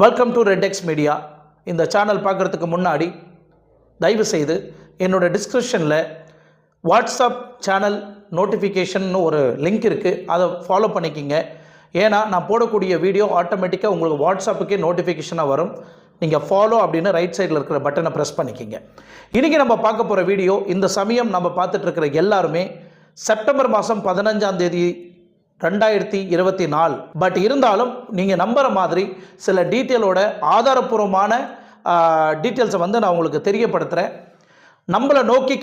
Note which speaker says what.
Speaker 1: Welcome to RedX media. இந்த channel பார்க்குறதுக்கு முன்னாடி தயவு செய்து என்னோடய டிஸ்கிரிப்ஷனில் வாட்ஸ்அப் சேனல் நோட்டிஃபிகேஷன்னு ஒரு லிங்க் இருக்குது, அதை ஃபாலோ பண்ணிக்கிங்க. ஏன்னா நான் போடக்கூடிய வீடியோ ஆட்டோமேட்டிக்காக உங்களுக்கு வாட்ஸ்அப்புக்கே நோட்டிஃபிகேஷனாக வரும். நீங்கள் ஃபாலோ அப்படின்னு ரைட் சைடில் இருக்கிற பட்டனை ப்ரெஸ் பண்ணிக்கிங்க. இன்றைக்கி நம்ம பார்க்க போகிற வீடியோ, இந்த சமயம் நம்ம பார்த்துட்ருக்கிற எல்லாருமே செப்டம்பர் மாதம் 15ஆம் தேதி 2024. பட் இருந்தாலும் நீங்கள் நம்புகிற மாதிரி சில டீட்டெயிலோட ஆதாரப்பூர்வமான டீட்டெயில்ஸை நான் உங்களுக்கு தெரியப்படுத்துகிறேன். நம்மளை நோக்கி